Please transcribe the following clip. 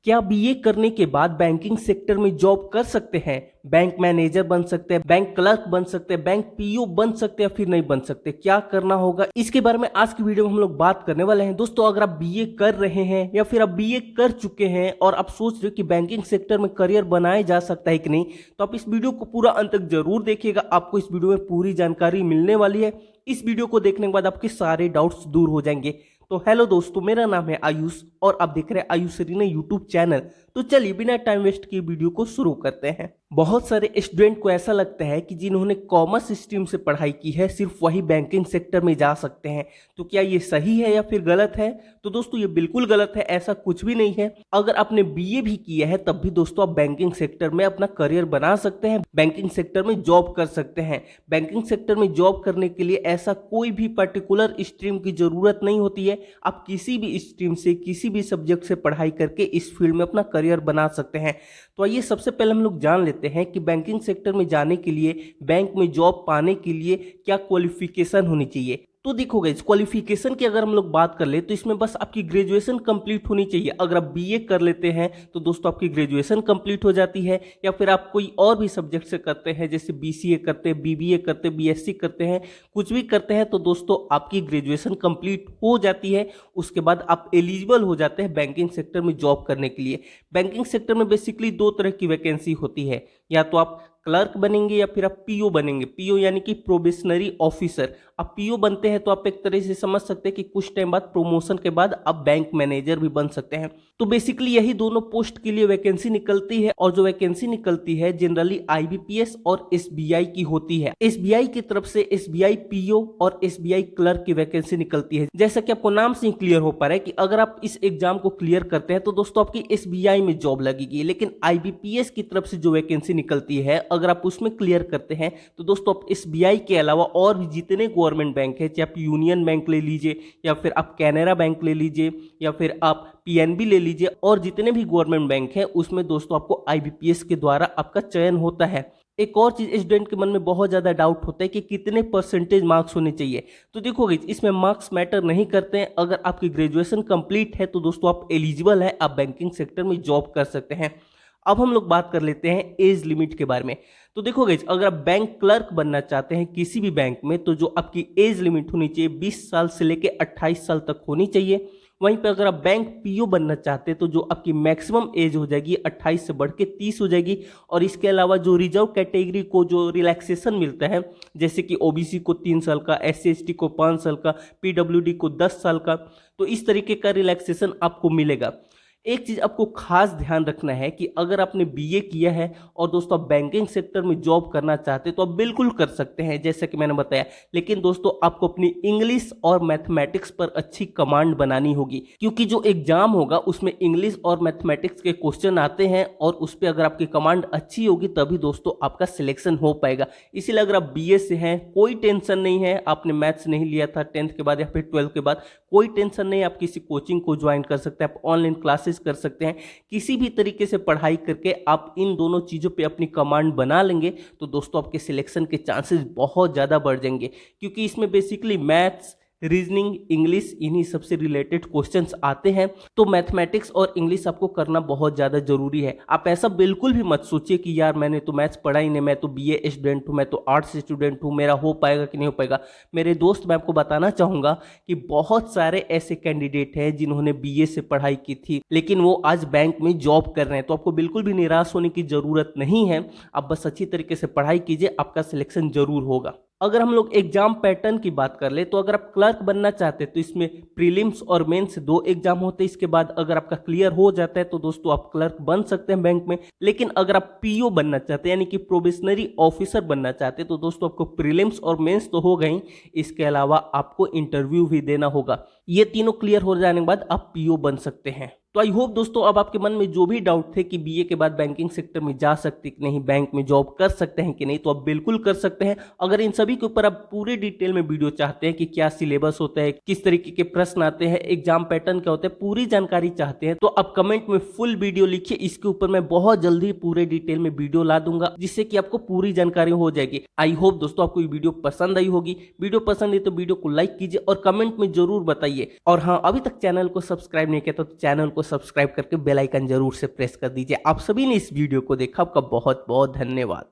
क्या बीए करने के बाद बैंकिंग सेक्टर में जॉब कर सकते हैं? बैंक मैनेजर बन सकते हैं, बैंक क्लर्क बन सकते हैं, बैंक पीओ बन सकते हैं, फिर नहीं बन सकते? क्या करना होगा, इसके बारे में आज की वीडियो में हम लोग बात करने वाले हैं। दोस्तों, अगर आप बीए कर रहे हैं या फिर आप बीए कर चुके हैं और आप सोच रहे हो कि बैंकिंग सेक्टर में करियर बनाया जा सकता है कि नहीं, तो आप इस वीडियो को पूरा अंत तक जरूर देखिएगा। आपको इस वीडियो में पूरी जानकारी मिलने वाली है। इस वीडियो को देखने के बाद आपके सारे डाउट्स दूर हो जाएंगे। तो हेलो दोस्तों, मेरा नाम है आयुष और आप देख रहे हैं आयुष रीना यूट्यूब चैनल। तो चलिए बिना टाइम वेस्ट किए वीडियो को शुरू करते हैं। बहुत सारे स्टूडेंट को ऐसा लगता है कि जिन्होंने कॉमर्स स्ट्रीम से पढ़ाई की है सिर्फ वही बैंकिंग सेक्टर में जा सकते हैं। तो क्या ये सही है या फिर गलत है? तो दोस्तों, ये बिल्कुल गलत है, ऐसा कुछ भी नहीं है। अगर आपने बीए भी किया है तब भी दोस्तों आप बैंकिंग सेक्टर में अपना करियर बना सकते हैं, बैंकिंग सेक्टर में जॉब कर सकते हैं। बैंकिंग सेक्टर में जॉब करने के लिए ऐसा कोई भी पर्टिकुलर स्ट्रीम की जरूरत नहीं होती है। आप किसी भी स्ट्रीम से, किसी भी सब्जेक्ट से पढ़ाई करके इस फील्ड में अपना करियर बना सकते हैं। तो आइए सबसे पहले हम लोग जान लेते हैं कि बैंकिंग सेक्टर में जाने के लिए, बैंक में जॉब पाने के लिए क्या क्वालिफिकेशन होनी चाहिए। तो देखो गाइस, क्वालिफिकेशन की अगर हम लोग बात कर ले तो इसमें बस आपकी ग्रेजुएशन कंप्लीट होनी चाहिए। अगर आप बीए कर लेते हैं तो दोस्तों आपकी ग्रेजुएशन कंप्लीट हो जाती है, या फिर आप कोई और भी सब्जेक्ट से करते हैं, जैसे बीसीए करते हैं, बीबीए करते हैं, बीएससी करते हैं, कुछ भी करते हैं, तो दोस्तों आपकी ग्रेजुएशन कंप्लीट हो जाती है। उसके बाद आप एलिजिबल हो जाते हैं बैंकिंग सेक्टर में जॉब करने के लिए। बैंकिंग सेक्टर में बेसिकली दो तरह की वैकेंसी होती है, या तो आप क्लर्क बनेंगे या फिर आप पीओ बनेंगे। पीओ यानी कि प्रोबेशनरी ऑफिसर। आप पीओ बनते हैं तो आप एक तरह से समझ सकते हैं कि कुछ टाइम बाद, प्रमोशन के बाद आप बैंक मैनेजर भी बन सकते हैं। तो बेसिकली यही दोनों पोस्ट के लिए वैकेंसी निकलती है, और जो वैकेंसी निकलती है जनरली आईबीपीएस और एसबीआई की होती है। एसबीआई की तरफ से एसबीआई पीओ और एसबीआई क्लर्क की वैकेंसी निकलती है। जैसा कि आपको नाम से ही क्लियर हो पा रहा है कि अगर आप इस एग्जाम को क्लियर करते हैं तो दोस्तों आपकी एसबीआई में जॉब लगेगी। लेकिन आईबीपीएस की तरफ से जो वैकेंसी निकलती है, अगर आप उसमें क्लियर करते हैं तो दोस्तों आप एसबीआई के अलावा और भी जितने गवर्नमेंट बैंक है, चाहे आप यूनियन बैंक ले लीजिए, या फिर आप कैनरा बैंक ले लीजिए, या फिर आप पीएनबी ले लीजिए, और जितने भी गवर्नमेंट बैंक है उसमें दोस्तों आपको आईबीपीएस के द्वारा आपका चयन होता है। एक और चीज स्टूडेंट के मन में बहुत ज्यादा डाउट होता है कि कितने परसेंटेज मार्क्स होने चाहिए। तो देखोगे, इसमें मार्क्स मैटर नहीं करते हैं। अगर आपकी ग्रेजुएशन कंप्लीट है तो दोस्तों आप एलिजिबल है, आप बैंकिंग सेक्टर में जॉब कर सकते हैं। अब हम लोग बात कर लेते हैं एज लिमिट के बारे में। तो देखो गाइस, अगर आप बैंक क्लर्क बनना चाहते हैं किसी भी बैंक में, तो जो आपकी एज लिमिट होनी चाहिए 20 साल से लेके 28 साल तक होनी चाहिए। वहीं पे अगर आप बैंक पीओ बनना चाहते हैं तो जो आपकी मैक्सिमम एज हो जाएगी 28 से बढ़ के 30 हो जाएगी। और इसके अलावा जो रिजर्व कैटेगरी को जो रिलैक्सेशन मिलता है, जैसे कि ओबीसी को 3 साल का, एससी एसटी को 5 साल का, पीडब्ल्यूडी को 10 साल का, तो इस तरीके का रिलैक्सेशन आपको मिलेगा। एक चीज आपको खास ध्यान रखना है कि अगर आपने बीए किया है और दोस्तों आप बैंकिंग सेक्टर में जॉब करना चाहते हैं तो आप बिल्कुल कर सकते हैं, जैसा कि मैंने बताया। लेकिन दोस्तों आपको अपनी इंग्लिश और मैथमेटिक्स पर अच्छी कमांड बनानी होगी, क्योंकि जो एग्जाम होगा उसमें इंग्लिश और मैथमेटिक्स के क्वेश्चन आते हैं, और उस पर अगर आपकी कमांड अच्छी होगी तभी दोस्तों आपका सिलेक्शन हो पाएगा। इसीलिए अगर आप बीए से हैं, कोई टेंशन नहीं है। आपने मैथ्स नहीं लिया था 10th के बाद या फिर 12th के बाद, कोई टेंशन नहीं। आप किसी कोचिंग को ज्वाइन कर सकते हैं, आप ऑनलाइन क्लासेस कर सकते हैं। किसी भी तरीके से पढ़ाई करके आप इन दोनों चीजों पे अपनी कमांड बना लेंगे तो दोस्तों आपके सिलेक्शन के चांसेस बहुत ज्यादा बढ़ जाएंगे, क्योंकि इसमें बेसिकली मैथ्स, रीजनिंग, इंग्लिश, इन्हीं सबसे रिलेटेड क्वेश्चंस आते हैं। तो मैथमेटिक्स और इंग्लिश आपको करना बहुत ज़्यादा जरूरी है। आप ऐसा बिल्कुल भी मत सोचिए कि यार मैंने तो मैथ्स पढ़ा ही नहीं, मैं तो बीए स्टूडेंट हूँ, मैं तो आर्ट्स स्टूडेंट हूँ, मेरा हो पाएगा कि नहीं हो पाएगा। मेरे दोस्त, मैं आपको बताना चाहूँगा कि बहुत सारे ऐसे कैंडिडेट हैं जिन्होंने बीए से पढ़ाई की थी लेकिन वो आज बैंक में जॉब कर रहे हैं। तो आपको बिल्कुल भी निराश होने की ज़रूरत नहीं है। आप बस अच्छी तरीके से पढ़ाई कीजिए, आपका सिलेक्शन जरूर होगा। अगर हम लोग एग्जाम पैटर्न की बात कर ले तो अगर आप क्लर्क बनना चाहते हैं तो इसमें प्रीलिम्स और मेंस 2 एग्जाम होते हैं। इसके बाद अगर आपका क्लियर हो जाता है तो दोस्तों आप क्लर्क बन सकते हैं बैंक में। लेकिन अगर आप पीओ बनना चाहते हैं यानी कि प्रोबेशनरी ऑफिसर बनना चाहते हैं तो दोस्तों आपको प्रीलिम्स और मेंस तो हो गई, इसके अलावा आपको इंटरव्यू भी देना होगा। ये तीनों क्लियर हो जाने के बाद आप पीओ बन सकते हैं। तो आई होप दोस्तों अब आपके मन में जो भी डाउट थे कि बीए के बाद बैंकिंग सेक्टर में जा सकते कि नहीं, बैंक में जॉब कर सकते हैं कि नहीं, तो आप बिल्कुल कर सकते हैं। अगर इन सभी के ऊपर आप पूरे डिटेल में वीडियो चाहते हैं कि क्या सिलेबस होता है, किस तरीके के प्रश्न आते हैं, एग्जाम पैटर्न क्या होता है, पूरी जानकारी चाहते हैं तो आप कमेंट में फुल वीडियो लिखिए। इसके ऊपर मैं बहुत जल्दी पूरे डिटेल में वीडियो ला दूंगा जिससे कि आपको पूरी जानकारी हो जाएगी। आई होप दोस्तों आपको ये वीडियो पसंद आई होगी। वीडियो पसंद है तो वीडियो को लाइक कीजिए और कमेंट में जरूर बताइए। और हाँ, अभी तक चैनल को सब्सक्राइब नहीं किया तो चैनल को को सब्सक्राइब करके बेल आइकन जरूर से प्रेस कर दीजिए। आप सभी ने इस वीडियो को देखा, आपका बहुत बहुत धन्यवाद।